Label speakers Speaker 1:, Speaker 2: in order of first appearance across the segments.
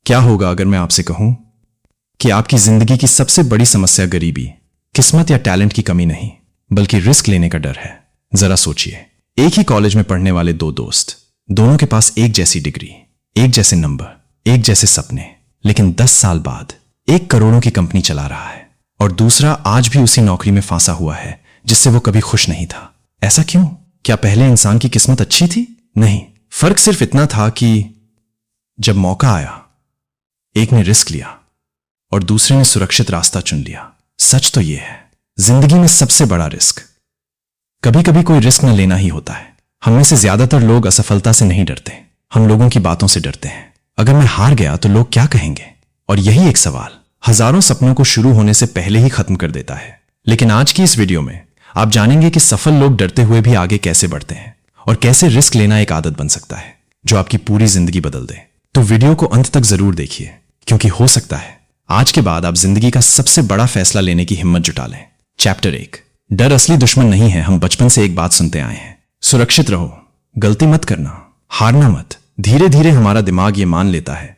Speaker 1: क्या होगा अगर मैं आपसे कहूं कि आपकी जिंदगी की सबसे बड़ी समस्या गरीबी, किस्मत या टैलेंट की कमी नहीं, बल्कि रिस्क लेने का डर है। जरा सोचिए, एक ही कॉलेज में पढ़ने वाले दो दोस्त, दोनों के पास एक जैसी डिग्री, एक जैसे नंबर, एक जैसे सपने, लेकिन 10 साल बाद एक करोड़ों की कंपनी चला रहा है और दूसरा आज भी उसी नौकरी में फंसा हुआ है जिससे वो कभी खुश नहीं था। ऐसा क्यों? क्या पहले इंसान की किस्मत अच्छी थी? नहीं, फर्क सिर्फ इतना था कि जब मौका आया, एक ने रिस्क लिया और दूसरे ने सुरक्षित रास्ता चुन लिया। सच तो यह है, जिंदगी में सबसे बड़ा रिस्क कभी कभी कोई रिस्क न लेना ही होता है। हम में से ज्यादातर लोग असफलता से नहीं डरते, हम लोगों की बातों से डरते हैं। अगर मैं हार गया तो लोग क्या कहेंगे? और यही एक सवाल हजारों सपनों को शुरू होने से पहले ही खत्म कर देता है। लेकिन आज की इस वीडियो में आप जानेंगे कि सफल लोग डरते हुए भी आगे कैसे बढ़ते हैं और कैसे रिस्क लेना एक आदत बन सकता है जो आपकी पूरी जिंदगी बदल दे। तो वीडियो को अंत तक जरूर देखिए, क्योंकि हो सकता है आज के बाद आप जिंदगी का सबसे बड़ा फैसला लेने की हिम्मत जुटा लें। चैप्टर 1, डर असली दुश्मन नहीं है। हम बचपन से एक बात सुनते आए हैं, सुरक्षित रहो, गलती मत करना, हारना मत। धीरे धीरे हमारा दिमाग ये मान लेता है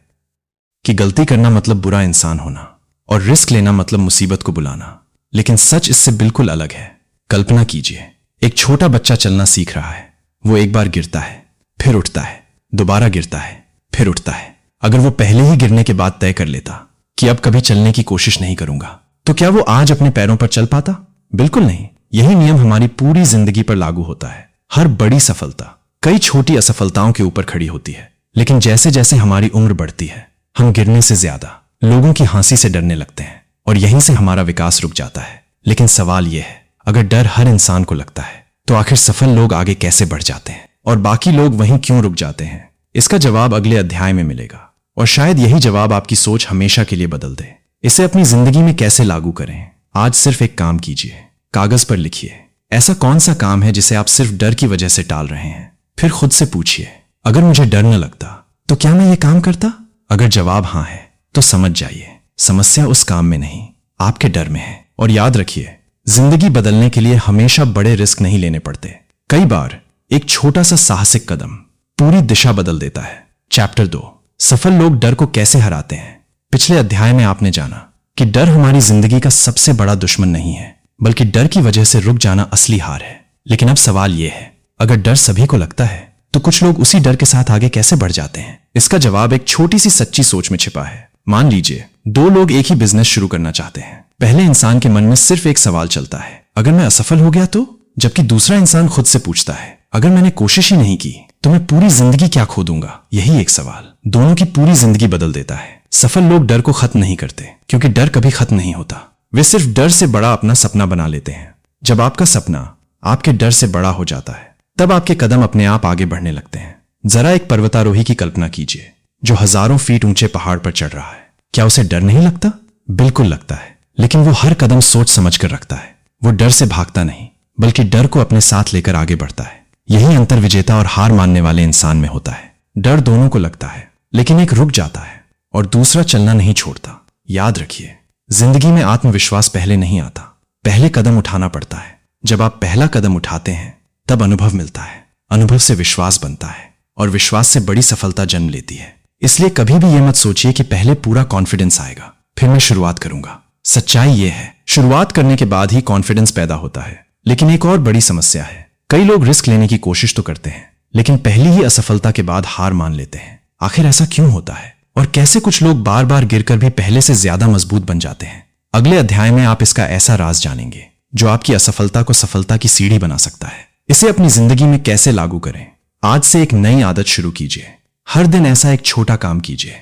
Speaker 1: कि गलती करना मतलब बुरा इंसान होना और रिस्क लेना मतलब मुसीबत को बुलाना। लेकिन सच इससे बिल्कुल अलग है। कल्पना कीजिए, एक छोटा बच्चा चलना सीख रहा है। वो एक बार गिरता है, फिर उठता है, दोबारा गिरता है, फिर उठता है। अगर वो पहले ही गिरने के बाद तय कर लेता कि अब कभी चलने की कोशिश नहीं करूंगा, तो क्या वो आज अपने पैरों पर चल पाता? बिल्कुल नहीं। यही नियम हमारी पूरी जिंदगी पर लागू होता है। हर बड़ी सफलता कई छोटी असफलताओं के ऊपर खड़ी होती है। लेकिन जैसे जैसे हमारी उम्र बढ़ती है, हम गिरने से ज्यादा लोगों की हंसी से डरने लगते हैं और यहीं से हमारा विकास रुक जाता है। लेकिन सवाल यह है, अगर डर हर इंसान को लगता है तो आखिर सफल लोग आगे कैसे बढ़ जाते हैं और बाकी लोग वहीं क्यों रुक जाते हैं? इसका जवाब अगले अध्याय में मिलेगा और शायद यही जवाब आपकी सोच हमेशा के लिए बदल दे। इसे अपनी जिंदगी में कैसे लागू करें? आज सिर्फ एक काम कीजिए, कागज पर लिखिए ऐसा कौन सा काम है जिसे आप सिर्फ डर की वजह से टाल रहे हैं। फिर खुद से पूछिए, अगर मुझे डर न लगता तो क्या मैं ये काम करता? अगर जवाब हां है तो समझ जाइए, समस्या उस काम में नहीं, आपके डर में है। और याद रखिए, जिंदगी बदलने के लिए हमेशा बड़े रिस्क नहीं लेने पड़ते। कई बार एक छोटा सा साहसिक कदम पूरी दिशा बदल देता है। चैप्टर 2, सफल लोग डर को कैसे हराते हैं। पिछले अध्याय में आपने जाना कि डर हमारी जिंदगी का सबसे बड़ा दुश्मन नहीं है, बल्कि डर की वजह से रुक जाना असली हार है। लेकिन अब सवाल यह है, अगर डर सभी को लगता है तो कुछ लोग उसी डर के साथ आगे कैसे बढ़ जाते हैं? इसका जवाब एक छोटी सी सच्ची सोच में छिपा है। मान लीजिए, दो लोग एक ही बिजनेस शुरू करना चाहते हैं। पहले इंसान के मन में सिर्फ एक सवाल चलता है, अगर मैं असफल हो गया तो? जबकि दूसरा इंसान खुद से पूछता है, अगर मैंने कोशिश ही नहीं की तो मैं पूरी जिंदगी क्या खो दूंगा? यही एक सवाल दोनों की पूरी जिंदगी बदल देता है। सफल लोग डर को खत्म नहीं करते, क्योंकि डर कभी खत्म नहीं होता। वे सिर्फ डर से बड़ा अपना सपना बना लेते हैं। जब आपका सपना आपके डर से बड़ा हो जाता है, तब आपके कदम अपने आप आगे बढ़ने लगते हैं। जरा एक पर्वतारोही की कल्पना कीजिए जो हजारों फीट ऊंचे पहाड़ पर चढ़ रहा है। क्या उसे डर नहीं लगता? बिल्कुल लगता है, लेकिन वो हर कदम सोच समझ कर रखता है। वो डर से भागता नहीं, बल्कि डर को अपने साथ लेकर आगे बढ़ता है। यही अंतर विजेता और हार मानने वाले इंसान में होता है। डर दोनों को लगता है, लेकिन एक रुक जाता है और दूसरा चलना नहीं छोड़ता। याद रखिए, जिंदगी में आत्मविश्वास पहले नहीं आता, पहले कदम उठाना पड़ता है। जब आप पहला कदम उठाते हैं, तब अनुभव मिलता है, अनुभव से विश्वास बनता है और विश्वास से बड़ी सफलता जन्म लेती है। इसलिए कभी भी यह मत सोचिए कि पहले पूरा कॉन्फिडेंस आएगा, फिर मैं शुरुआत करूंगा। सच्चाई यह है, शुरुआत करने के बाद ही कॉन्फिडेंस पैदा होता है। लेकिन एक और बड़ी समस्या है, कई लोग रिस्क लेने की कोशिश तो करते हैं, लेकिन पहली ही असफलता के बाद हार मान लेते हैं। आखिर ऐसा क्यों होता है और कैसे कुछ लोग बार बार गिरकर भी पहले से ज्यादा मजबूत बन जाते हैं? अगले अध्याय में आप इसका ऐसा राज जानेंगे जो आपकी असफलता को सफलता की सीढ़ी बना सकता है। इसे अपनी जिंदगी में कैसे लागू करें? आज से एक नई आदत शुरू कीजिए। हर दिन ऐसा एक छोटा काम कीजिए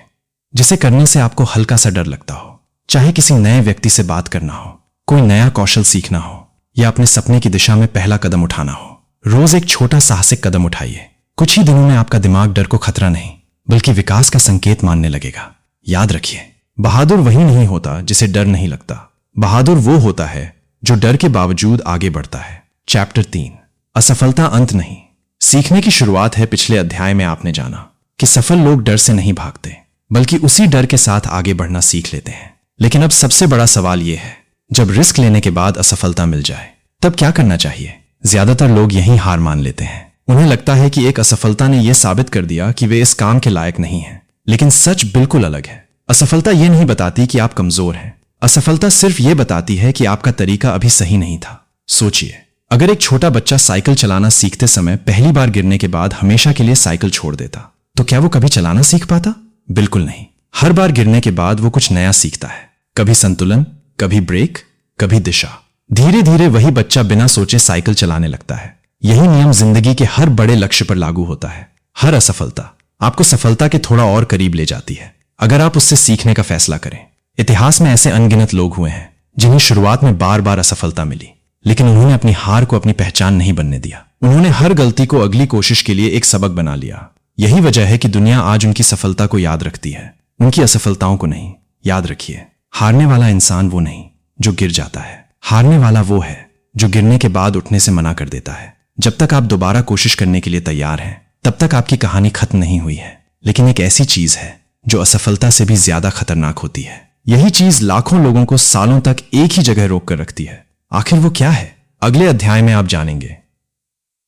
Speaker 1: जिसे करने से आपको हल्का सा डर लगता हो। चाहे किसी नए व्यक्ति से बात करना हो, कोई नया कौशल सीखना हो या अपने सपने की दिशा में पहला कदम उठाना हो। रोज एक छोटा साहसिक कदम उठाइए। कुछ ही दिनों में आपका दिमाग डर को खतरा नहीं, बल्कि विकास का संकेत मानने लगेगा। याद रखिए, बहादुर वही नहीं होता जिसे डर नहीं लगता। बहादुर वो होता है जो डर के बावजूद आगे बढ़ता है। चैप्टर 3, असफलता अंत नहीं, सीखने की शुरुआत है। पिछले अध्याय में आपने जाना कि सफल लोग डर से नहीं भागते, बल्कि उसी डर के साथ आगे बढ़ना सीख लेते हैं। लेकिन अब सबसे बड़ा सवाल यह है, जब रिस्क लेने के बाद असफलता मिल जाए, तब क्या करना चाहिए? ज्यादातर लोग यहीं हार मान लेते हैं। उन्हें लगता है कि एक असफलता ने यह साबित कर दिया कि वे इस काम के लायक नहीं हैं। लेकिन सच बिल्कुल अलग है। असफलता यह नहीं बताती कि आप कमजोर हैं। असफलता सिर्फ यह बताती है कि आपका तरीका अभी सही नहीं था। सोचिए, अगर एक छोटा बच्चा साइकिल चलाना सीखते समय पहली बार गिरने के बाद हमेशा के लिए साइकिल छोड़ देता, तो क्या वो कभी चलाना सीख पाता? बिल्कुल नहीं। हर बार गिरने के बाद वो कुछ नया सीखता है, कभी संतुलन, कभी ब्रेक, कभी दिशा। धीरे धीरे वही बच्चा बिना सोचे साइकिल चलाने लगता है। यही नियम जिंदगी के हर बड़े लक्ष्य पर लागू होता है। हर असफलता आपको सफलता के थोड़ा और करीब ले जाती है, अगर आप उससे सीखने का फैसला करें। इतिहास में ऐसे अनगिनत लोग हुए हैं जिन्हें शुरुआत में बार बार असफलता मिली, लेकिन उन्होंने अपनी हार को अपनी पहचान नहीं बनने दिया। उन्होंने हर गलती को अगली कोशिश के लिए एक सबक बना लिया। यही वजह है कि दुनिया आज उनकी सफलता को याद रखती है, उनकी असफलताओं को नहीं। याद रखिए, हारने वाला इंसान वो नहीं जो गिर जाता है, हारने वाला वो है जो गिरने के बाद उठने से मना कर देता है। जब तक आप दोबारा कोशिश करने के लिए तैयार हैं, तब तक आपकी कहानी खत्म नहीं हुई है। लेकिन एक ऐसी चीज है जो असफलता से भी ज्यादा खतरनाक होती है। यही चीज लाखों लोगों को सालों तक एक ही जगह रोक कर रखती है। आखिर वो क्या है? अगले अध्याय में आप जानेंगे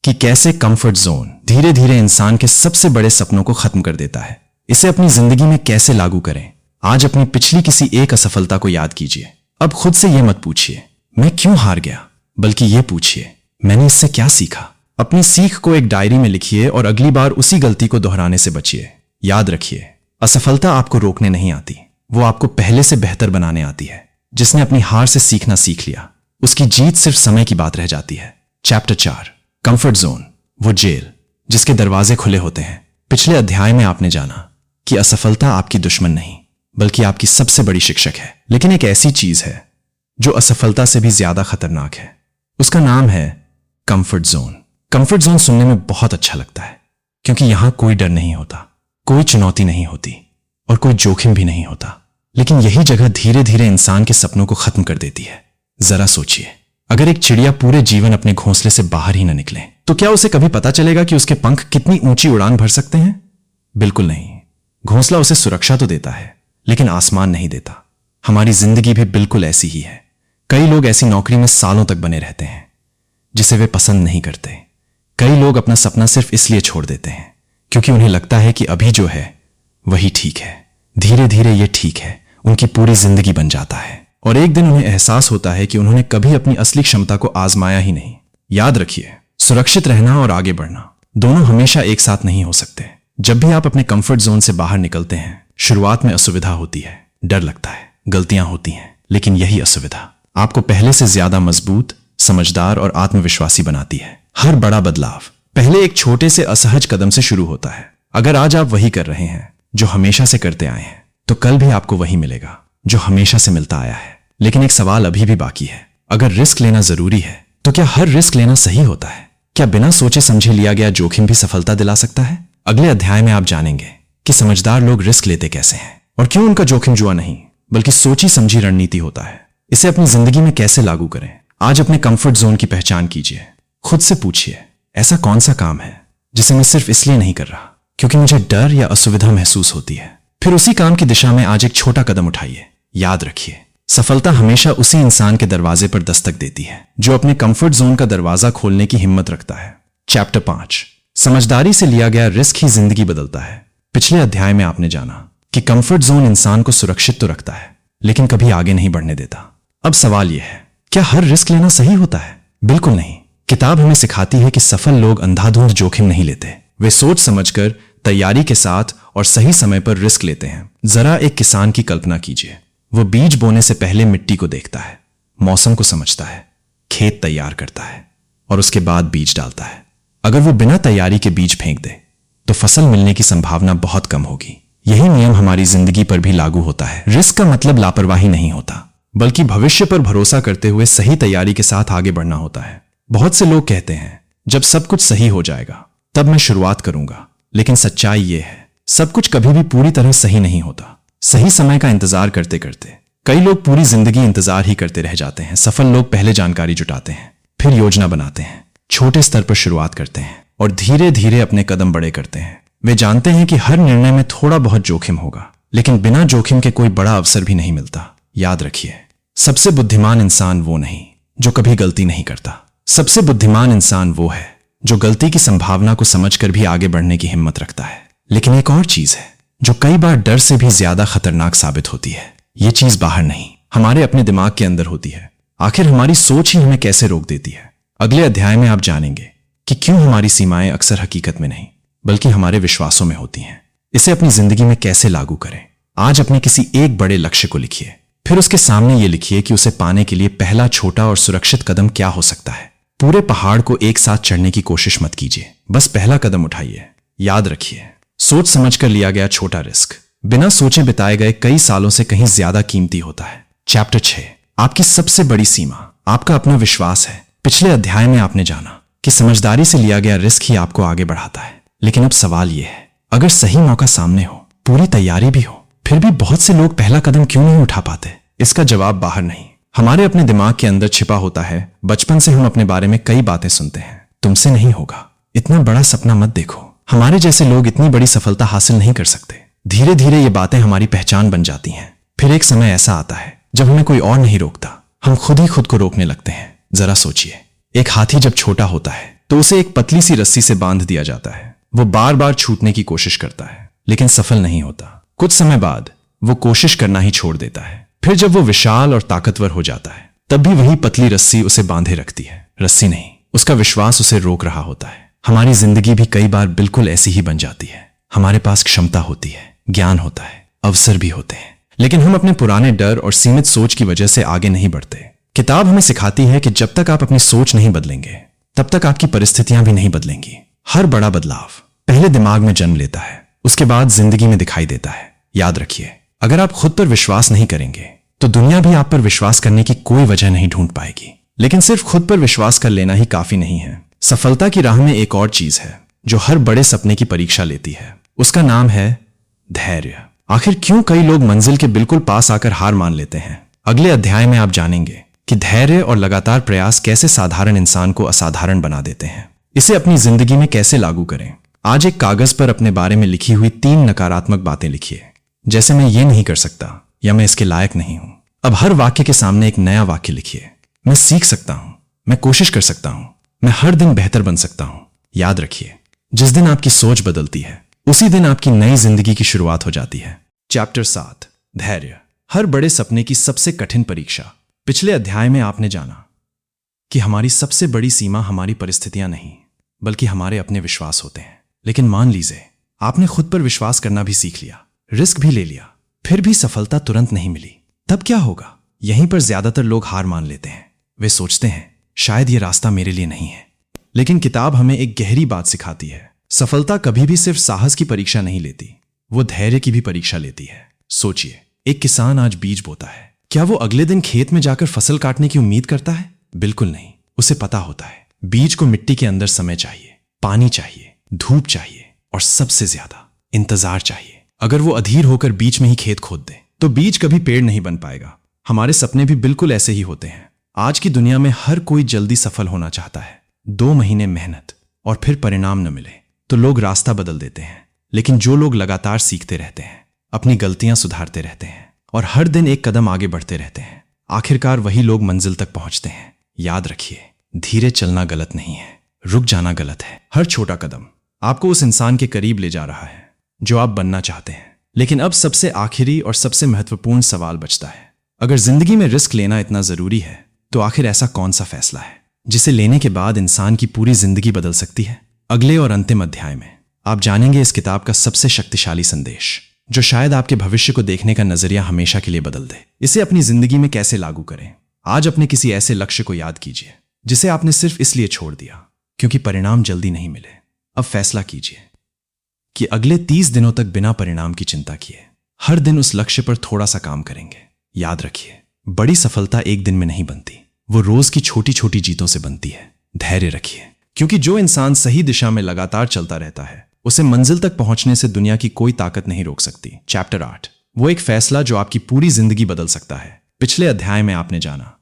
Speaker 1: कि कैसे कंफर्ट जोन धीरे धीरे इंसान के सबसे बड़े सपनों को खत्म कर देता है। इसे अपनी जिंदगी में कैसे लागू करें। आज अपनी पिछली किसी एक असफलता को याद कीजिए। अब खुद से यह मत पूछिए मैं क्यों हार गया, बल्कि यह पूछिए मैंने इससे क्या सीखा। अपनी सीख को एक डायरी में लिखिए और अगली बार उसी गलती को दोहराने से बचिए। याद रखिए, असफलता आपको रोकने नहीं आती, वो आपको पहले से बेहतर बनाने आती है। जिसने अपनी हार से सीखना सीख लिया, उसकी जीत सिर्फ समय की बात रह जाती है। चैप्टर 4, कंफर्ट जोन, वो जेल जिसके दरवाजे खुले होते हैं। पिछले अध्याय में आपने जाना कि असफलता आपकी दुश्मन नहीं, बल्कि आपकी सबसे बड़ी शिक्षक है। लेकिन एक ऐसी चीज है जो असफलता से भी ज्यादा खतरनाक है। उसका नाम है कंफर्ट जोन। कंफर्ट जोन सुनने में बहुत अच्छा लगता है, क्योंकि यहां कोई डर नहीं होता, कोई चुनौती नहीं होती और कोई जोखिम भी नहीं होता। लेकिन यही जगह धीरे धीरे इंसान के सपनों को खत्म कर देती है। जरा सोचिए, अगर एक चिड़िया पूरे जीवन अपने घोंसले से बाहर ही न निकले, तो क्या उसे कभी पता चलेगा कि उसके पंख कितनी ऊंची उड़ान भर सकते हैं? बिल्कुल नहीं। घोंसला उसे सुरक्षा तो देता है, लेकिन आसमान नहीं देता। हमारी जिंदगी भी बिल्कुल ऐसी ही है। कई लोग ऐसी नौकरी में सालों तक बने रहते हैं जिसे वे पसंद नहीं करते। कई लोग अपना सपना सिर्फ इसलिए छोड़ देते हैं क्योंकि उन्हें लगता है कि अभी जो है वही ठीक है। धीरे धीरे ये ठीक है उनकी पूरी जिंदगी बन जाता है, और एक दिन उन्हें एहसास होता है कि उन्होंने कभी अपनी असली क्षमता को आजमाया ही नहीं। याद रखिए, सुरक्षित रहना और आगे बढ़ना दोनों हमेशा एक साथ नहीं हो सकते। जब भी आप अपने कंफर्ट जोन से बाहर निकलते हैं, शुरुआत में असुविधा होती है, डर लगता है, गलतियां होती हैं, लेकिन यही असुविधा आपको पहले से ज्यादा मजबूत, समझदार और आत्मविश्वासी बनाती है। हर बड़ा बदलाव पहले एक छोटे से असहज कदम से शुरू होता है। अगर आज आप वही कर रहे हैं जो हमेशा से करते आए हैं, तो कल भी आपको वही मिलेगा जो हमेशा से मिलता आया है। लेकिन एक सवाल अभी भी बाकी है, अगर रिस्क लेना जरूरी है, तो क्या हर रिस्क लेना सही होता है? क्या बिना सोचे समझे लिया गया जोखिम भी सफलता दिला सकता है? अगले अध्याय में आप जानेंगे कि समझदार लोग रिस्क लेते कैसे हैं और क्यों उनका जोखिम जुआ नहीं बल्कि सोची समझी रणनीति होता है। इसे अपनी जिंदगी में कैसे लागू करें। आज अपने कंफर्ट जोन की पहचान कीजिए। खुद से पूछिए, ऐसा कौन सा काम है जिसे मैं सिर्फ इसलिए नहीं कर रहा क्योंकि मुझे डर या असुविधा महसूस होती है। फिर उसी काम की दिशा में आज एक छोटा कदम उठाइए। याद रखिए, सफलता हमेशा उसी इंसान के दरवाजे पर दस्तक देती है जो अपने कंफर्ट जोन का दरवाजा खोलने की हिम्मत रखता है। चैप्टर 5, समझदारी से लिया गया रिस्क ही जिंदगी बदलता है। पिछले अध्याय में आपने जाना कि कंफर्ट जोन इंसान को सुरक्षित तो रखता है, लेकिन कभी आगे नहीं बढ़ने देता। अब सवाल यह है, क्या हर रिस्क लेना सही होता है? बिल्कुल नहीं। किताब हमें सिखाती है कि सफल लोग अंधाधुंध जोखिम नहीं लेते, वे सोच समझकर, तैयारी के साथ और सही समय पर रिस्क लेते हैं। जरा एक किसान की कल्पना कीजिए। वो बीज बोने से पहले मिट्टी को देखता है, मौसम को समझता है, खेत तैयार करता है और उसके बाद बीज डालता है। अगर वो बिना तैयारी के बीज फेंक दे तो फसल मिलने की संभावना बहुत कम होगी। यही नियम हमारी जिंदगी पर भी लागू होता है। रिस्क का मतलब लापरवाही नहीं होता, बल्कि भविष्य पर भरोसा करते हुए सही तैयारी के साथ आगे बढ़ना होता है। बहुत से लोग कहते हैं जब सब कुछ सही हो जाएगा तब मैं शुरुआत करूंगा, लेकिन सच्चाई यह है सब कुछ कभी भी पूरी तरह सही नहीं होता। सही समय का इंतजार करते करते कई लोग पूरी जिंदगी इंतजार ही करते रह जाते हैं। सफल लोग पहले जानकारी जुटाते हैं, फिर योजना बनाते हैं, छोटे स्तर पर शुरुआत करते हैं और धीरे धीरे अपने कदम बड़े करते हैं। वे जानते हैं कि हर निर्णय में थोड़ा बहुत जोखिम होगा, लेकिन बिना जोखिम के कोई बड़ा अवसर भी नहीं मिलता। याद रखिए, सबसे बुद्धिमान इंसान वो नहीं जो कभी गलती नहीं करता। सबसे बुद्धिमान इंसान वो है जो गलती की संभावना को समझकर भी आगे बढ़ने की हिम्मत रखता है। लेकिन एक और चीज है, जो कई बार डर से भी ज्यादा खतरनाक साबित होती है। ये चीज बाहर नहीं, हमारे अपने दिमाग के अंदर होती है। आखिर हमारी सोच ही हमें कैसे रोक देती है। अगले अध्याय में आप जानेंगे कि क्यों हमारी सीमाएं अक्सर हकीकत में नहीं बल्कि हमारे विश्वासों में होती हैं। इसे अपनी जिंदगी में कैसे लागू करें। आज अपने किसी एक बड़े लक्ष्य को लिखिए, फिर उसके सामने ये लिखिए कि उसे पाने के लिए पहला छोटा और सुरक्षित कदम क्या हो सकता है। पूरे पहाड़ को एक साथ चढ़ने की कोशिश मत कीजिए, बस पहला कदम उठाइए। याद रखिए, सोच समझकर लिया गया छोटा रिस्क बिना सोचे बिताए गए कई सालों से कहीं ज्यादा कीमती होता है। चैप्टर 6, आपकी सबसे बड़ी सीमा आपका अपना विश्वास है। पिछले अध्याय में आपने जाना कि समझदारी से लिया गया रिस्क ही आपको आगे बढ़ाता है। लेकिन अब सवाल यह है, अगर सही मौका सामने हो, पूरी तैयारी भी हो, फिर भी बहुत से लोग पहला कदम क्यों नहीं उठा पाते? इसका जवाब बाहर नहीं, हमारे अपने दिमाग के अंदर छिपा होता है। बचपन से हम अपने बारे में कई बातें सुनते हैं, तुमसे नहीं होगा, इतना बड़ा सपना मत देखो, हमारे जैसे लोग इतनी बड़ी सफलता हासिल नहीं कर सकते। धीरे धीरे ये बातें हमारी पहचान बन जाती हैं। फिर एक समय ऐसा आता है जब हमें कोई और नहीं रोकता, हम खुद ही खुद को रोकने लगते हैं। जरा सोचिए, एक हाथी जब छोटा होता है तो उसे एक पतली सी रस्सी से बांध दिया जाता है। वो बार बार छूटने की कोशिश करता है लेकिन सफल नहीं होता। कुछ समय बाद वो कोशिश करना ही छोड़ देता है। फिर जब वो विशाल और ताकतवर हो जाता है तब भी वही पतली रस्सी उसे बांधे रखती है। रस्सी नहीं, उसका विश्वास उसे रोक रहा होता है। हमारी जिंदगी भी कई बार बिल्कुल ऐसी ही बन जाती है। हमारे पास क्षमता होती है, ज्ञान होता है, अवसर भी होते हैं, लेकिन हम अपने पुराने डर और सीमित सोच की वजह से आगे नहीं बढ़ते। किताब हमें सिखाती है कि जब तक आप अपनी सोच नहीं बदलेंगे तब तक आपकी परिस्थितियां भी नहीं बदलेंगी। हर बड़ा बदलाव पहले दिमाग में जन्म लेता है, उसके बाद जिंदगी में दिखाई देता है। याद रखिए, अगर आप खुद पर विश्वास नहीं करेंगे तो दुनिया भी आप पर विश्वास करने की कोई वजह नहीं ढूंढ पाएगी। लेकिन सिर्फ खुद पर विश्वास कर लेना ही काफी नहीं है। सफलता की राह में एक और चीज है जो हर बड़े सपने की परीक्षा लेती है, उसका नाम है धैर्य। आखिर क्यों कई लोग मंजिल के बिल्कुल पास आकर हार मान लेते हैं? अगले अध्याय में आप जानेंगे कि धैर्य और लगातार प्रयास कैसे साधारण इंसान को असाधारण बना देते हैं। इसे अपनी जिंदगी में कैसे लागू करें। आज एक कागज पर अपने बारे में लिखी हुई 3 नकारात्मक बातें लिखिए, जैसे मैं ये नहीं कर सकता या मैं इसके लायक नहीं हूं। अब हर वाक्य के सामने एक नया वाक्य लिखिए, मैं सीख सकता हूं, मैं कोशिश कर सकता हूं, मैं हर दिन बेहतर बन सकता हूं। याद रखिए, जिस दिन आपकी सोच बदलती है उसी दिन आपकी नई जिंदगी की शुरुआत हो जाती है। चैप्टर 7, धैर्य, हर बड़े सपने की सबसे कठिन परीक्षा। पिछले अध्याय में आपने जाना कि हमारी सबसे बड़ी सीमा हमारी परिस्थितियां नहीं बल्कि हमारे अपने विश्वास होते हैं। लेकिन मान लीजिए आपने खुद पर विश्वास करना भी सीख लिया, रिस्क भी ले लिया, फिर भी सफलता तुरंत नहीं मिली, तब क्या होगा? यहीं पर ज्यादातर लोग हार मान लेते हैं। वे सोचते हैं शायद ये रास्ता मेरे लिए नहीं है। लेकिन किताब हमें एक गहरी बात सिखाती है, सफलता कभी भी सिर्फ साहस की परीक्षा नहीं लेती, वो धैर्य की भी परीक्षा लेती है। सोचिए, एक किसान आज बीज बोता है, क्या वो अगले दिन खेत में जाकर फसल काटने की उम्मीद करता है? बिल्कुल नहीं। उसे पता होता है बीज को मिट्टी के अंदर समय चाहिए, पानी चाहिए, धूप चाहिए और सबसे ज्यादा इंतजार चाहिए। अगर वो अधीर होकर बीच में ही खेत खोद दे तो बीज कभी पेड़ नहीं बन पाएगा। हमारे सपने भी बिल्कुल ऐसे ही होते हैं। आज की दुनिया में हर कोई जल्दी सफल होना चाहता है। 2 महीने मेहनत और फिर परिणाम न मिले तो लोग रास्ता बदल देते हैं। लेकिन जो लोग लगातार सीखते रहते हैं, अपनी गलतियां सुधारते रहते हैं और हर दिन एक कदम आगे बढ़ते रहते हैं, आखिरकार वही लोग मंजिल तक पहुंचते हैं। याद रखिए, धीरे चलना गलत नहीं है, रुक जाना गलत है। हर छोटा कदम आपको उस इंसान के करीब ले जा रहा है जो आप बनना चाहते हैं। लेकिन अब सबसे आखिरी और सबसे महत्वपूर्ण सवाल बचता है, अगर जिंदगी में रिस्क लेना इतना जरूरी है तो आखिर ऐसा कौन सा फैसला है जिसे लेने के बाद इंसान की पूरी जिंदगी बदल सकती है? अगले और अंतिम अध्याय में आप जानेंगे इस किताब का सबसे शक्तिशाली संदेश जो शायद आपके भविष्य को देखने का नजरिया हमेशा के लिए बदल दे। इसे अपनी जिंदगी में कैसे लागू करें। आज अपने किसी ऐसे लक्ष्य को याद कीजिए जिसे आपने सिर्फ इसलिए छोड़ दिया क्योंकि परिणाम जल्दी नहीं मिले। अब फैसला कीजिए कि अगले 30 दिनों तक बिना परिणाम की चिंता किए हर दिन उस लक्ष्य पर थोड़ा सा काम करेंगे। याद रखिए, बड़ी सफलता एक दिन में नहीं बनती, वो रोज की छोटी छोटी जीतों से बनती है। धैर्य रखिए, क्योंकि जो इंसान सही दिशा में लगातार चलता रहता है उसे मंजिल तक पहुंचने से दुनिया की कोई ताकत नहीं रोक सकती। चैप्टर 8, वो एक फैसला जो आपकी पूरी जिंदगी बदल सकता है। पिछले अध्याय में आपने जाना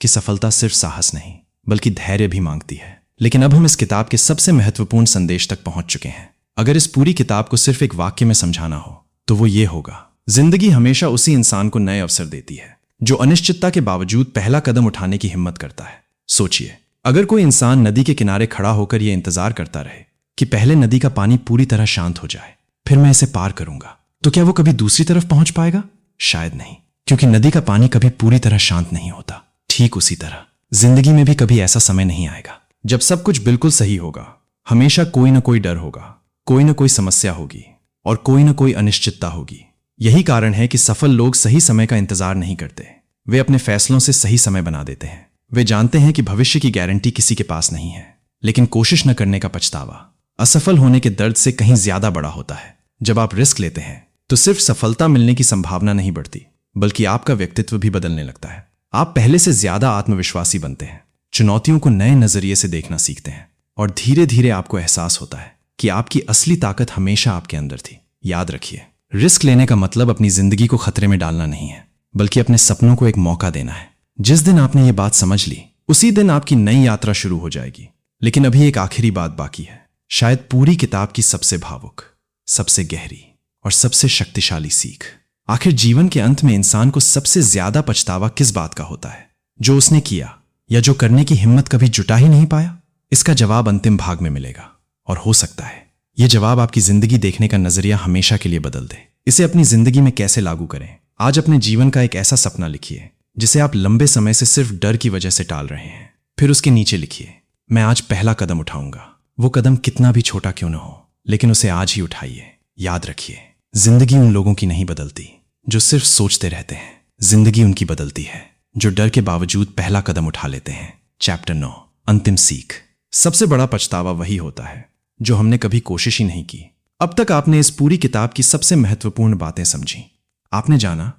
Speaker 1: कि सफलता सिर्फ साहस नहीं बल्कि धैर्य भी मांगती है। लेकिन अब हम इस किताब के सबसे महत्वपूर्ण संदेश तक पहुंच चुके हैं। अगर इस पूरी किताब को सिर्फ एक वाक्य में समझाना हो तो वो ये होगा, जिंदगी हमेशा उसी इंसान को नए अवसर देती है जो अनिश्चितता के बावजूद पहला कदम उठाने की हिम्मत करता है। सोचिए, अगर कोई इंसान नदी के किनारे खड़ा होकर यह इंतजार करता रहे कि पहले नदी का पानी पूरी तरह शांत हो जाए फिर मैं इसे पार करूंगा। तो क्या वो कभी दूसरी तरफ पहुंच पाएगा? शायद नहीं, क्योंकि नदी का पानी कभी पूरी तरह शांत नहीं होता। ठीक उसी तरह जिंदगी में भी कभी ऐसा समय नहीं आएगा जब सब कुछ बिल्कुल सही होगा। हमेशा कोई ना कोई डर होगा, कोई ना कोई समस्या होगी और कोई ना कोई अनिश्चितता होगी। यही कारण है कि सफल लोग सही समय का इंतजार नहीं करते। वे अपने फैसलों से सही समय बना देते हैं। वे जानते हैं कि भविष्य की गारंटी किसी के पास नहीं है, लेकिन कोशिश न करने का पछतावा असफल होने के दर्द से कहीं ज्यादा बड़ा होता है। जब आप रिस्क लेते हैं तो सिर्फ सफलता मिलने की संभावना नहीं बढ़ती, बल्कि आपका व्यक्तित्व भी बदलने लगता है। आप पहले से ज्यादा आत्मविश्वासी बनते हैं, चुनौतियों को नए नजरिए से देखना सीखते हैं और धीरे धीरे आपको एहसास होता है कि आपकी असली ताकत हमेशा आपके अंदर थी। याद रखिए, रिस्क लेने का मतलब अपनी जिंदगी को खतरे में डालना नहीं है, बल्कि अपने सपनों को एक मौका देना है। जिस दिन आपने ये बात समझ ली, उसी दिन आपकी नई यात्रा शुरू हो जाएगी। लेकिन अभी एक आखिरी बात बाकी है, शायद पूरी किताब की सबसे भावुक, सबसे गहरी और सबसे शक्तिशाली सीख। आखिर जीवन के अंत में इंसान को सबसे ज्यादा पछतावा किस बात का होता है? जो उसने किया या जो करने की हिम्मत कभी जुटा ही नहीं पाया? इसका जवाब अंतिम भाग में मिलेगा, और हो सकता है यह जवाब आपकी जिंदगी देखने का नजरिया हमेशा के लिए बदल दे। इसे अपनी जिंदगी में कैसे लागू करें? आज अपने जीवन का एक ऐसा सपना लिखिए जिसे आप लंबे समय से सिर्फ डर की वजह से टाल रहे हैं। फिर उसके नीचे लिखिए, मैं आज पहला कदम उठाऊंगा। वो कदम कितना भी छोटा क्यों न हो, लेकिन उसे आज ही उठाइए। याद रखिए, जिंदगी उन लोगों की नहीं बदलती जो सिर्फ सोचते रहते हैं। जिंदगी उनकी बदलती है जो डर के बावजूद पहला कदम उठा लेते हैं। चैप्टर 9, अंतिम सीख। सबसे बड़ा पछतावा वही होता है जो हमने कभी कोशिश ही नहीं की। अब तक आपने इस पूरी किताब की सबसे महत्वपूर्ण बातें समझी। आपने जाना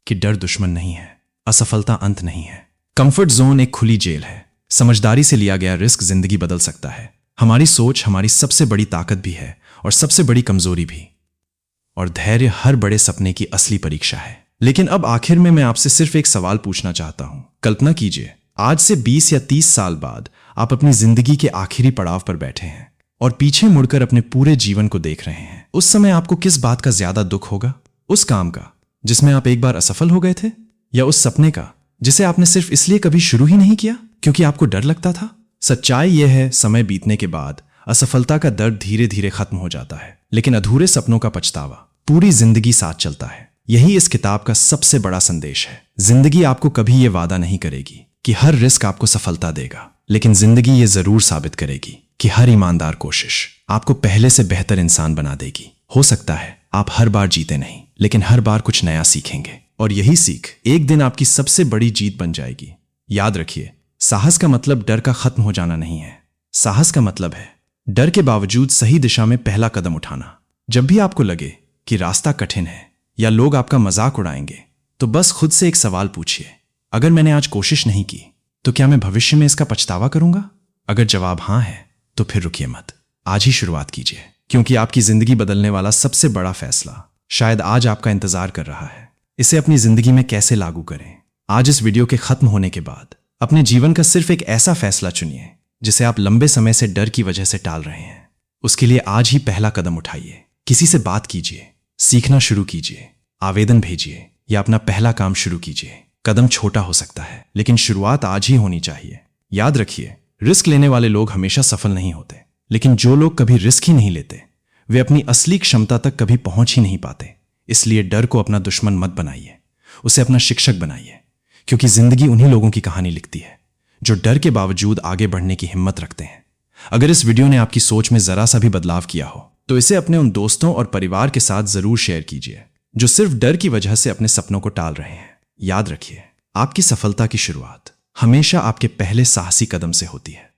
Speaker 1: कि डर दुश्मन नहीं है, असफलता अंत नहीं है, कंफर्ट जोन एक खुली जेल है। समझदारी से लिया गया रिस्क जिंदगी बदल सकता है। हमारी सोच हमारी सबसे बड़ी ताकत भी है और सबसे बड़ी कमजोरी भी। और धैर्य हर बड़े सपने की असली परीक्षा है। लेकिन अब आखिर में मैं आपसे सिर्फ एक सवाल पूछना चाहता हूं। कल्पना कीजिए, आज से 20 या 30 साल बाद आप अपनी जिंदगी के आखिरी पड़ाव पर बैठे हैं और पीछे मुड़कर अपने पूरे जीवन को देख रहे हैं। उस समय आपको किस बात का ज्यादा दुख होगा? उस काम का जिसमें आप एक बार असफल हो गए थे, या उस सपने का जिसे आपने सिर्फ इसलिए कभी शुरू ही नहीं किया क्योंकि आपको डर लगता था? सच्चाई यह है, समय बीतने के बाद असफलता का दर्द धीरे धीरे खत्म हो जाता है, लेकिन अधूरे सपनों का पछतावा पूरी जिंदगी साथ चलता है। यही इस किताब का सबसे बड़ा संदेश है। जिंदगी आपको कभी यह वादा नहीं करेगी कि हर रिस्क आपको सफलता देगा, लेकिन जिंदगी ये जरूर साबित करेगी कि हर ईमानदार कोशिश आपको पहले से बेहतर इंसान बना देगी। हो सकता है आप हर बार जीते नहीं, लेकिन हर बार कुछ नया सीखेंगे, और यही सीख एक दिन आपकी सबसे बड़ी जीत बन जाएगी। याद रखिए, साहस का मतलब डर का खत्म हो जाना नहीं है। साहस का मतलब है डर के बावजूद सही दिशा में पहला कदम उठाना। जब भी आपको लगे कि रास्ता कठिन है या लोग आपका मजाक उड़ाएंगे, तो बस खुद से एक सवाल पूछिए, अगर मैंने आज कोशिश नहीं की तो क्या मैं भविष्य में इसका पछतावा करूंगा? अगर जवाब हां है तो फिर रुकिए मत, आज ही शुरुआत कीजिए, क्योंकि आपकी जिंदगी बदलने वाला सबसे बड़ा फैसला शायद आज आपका इंतजार कर रहा है। इसे अपनी जिंदगी में कैसे लागू करें? आज इस वीडियो के खत्म होने के बाद अपने जीवन का सिर्फ एक ऐसा फैसला चुनिए जिसे आप लंबे समय से डर की वजह से टाल रहे हैं। उसके लिए आज ही पहला कदम उठाइए। किसी से बात कीजिए, सीखना शुरू कीजिए, आवेदन भेजिए या अपना पहला काम शुरू कीजिए। कदम छोटा हो सकता है, लेकिन शुरुआत आज ही होनी चाहिए। याद रखिए, रिस्क लेने वाले लोग हमेशा सफल नहीं होते, लेकिन जो लोग कभी रिस्क ही नहीं लेते वे अपनी असली क्षमता तक कभी पहुंच ही नहीं पाते। इसलिए डर को अपना दुश्मन मत बनाइए, उसे अपना शिक्षक बनाइए, क्योंकि जिंदगी उन्हीं लोगों की कहानी लिखती है जो डर के बावजूद आगे बढ़ने की हिम्मत रखते हैं। अगर इस वीडियो ने आपकी सोच में जरा सा भी बदलाव किया हो तो इसे अपने उन दोस्तों और परिवार के साथ जरूर शेयर कीजिए जो सिर्फ डर की वजह से अपने सपनों को टाल रहे हैं। याद रखिए, आपकी सफलता की शुरुआत हमेशा आपके पहले साहसी कदम से होती है।